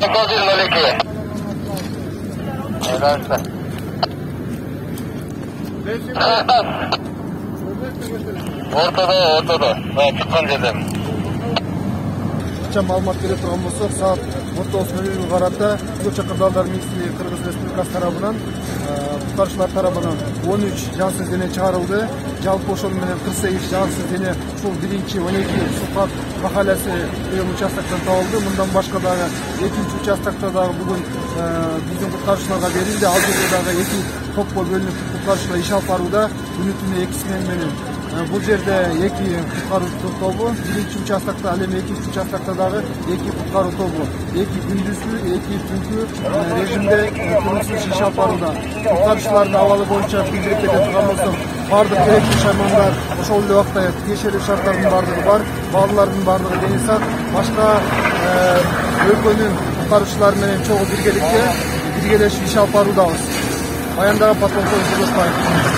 902. Arkadaşlar. Ortada. Ben çıkkan dedim. Маалымат бере турган болсок, саат 19:00 карата Суу Чакырдалдар министрлиги Кыргыз Республикасы тарабынан куткаруучулар тарабынан 13 жансыз дене чыгарылды. Жалпы ошол менен 48 жансыз дене ушул 1-12 Сукат махалласы деген участоктон табылды. Мындан башка дагы 2-нчи участокто дагы бүгүн биздин куткаруучуларга берилди. Ал жерде дагы 2 топко бөлүнүп куткаруучулар иш алып барууда. Күнү-түнү 2 смене менен бұл жерде 2 құтқару тобы, 1-нчи участокта, ал эми 2-нчи участокта дагы 2 құтқару тобы, 2 күндүзгү, 2 түнкү режимде күнүсүз иш алып барууда. Куткаруучулардын абалы боюнча билдирип кете турган болсок, бардык керектүү шаймандар ошол эле убакта тиешелүү шарттардын бардыгы бар, балдардын бардыгы дени сак, башка өлкөнүн куткаруучулары менен чогуу биргелешип иш алып баруудабыз. Баяндаган подполковник Жолдошбаев.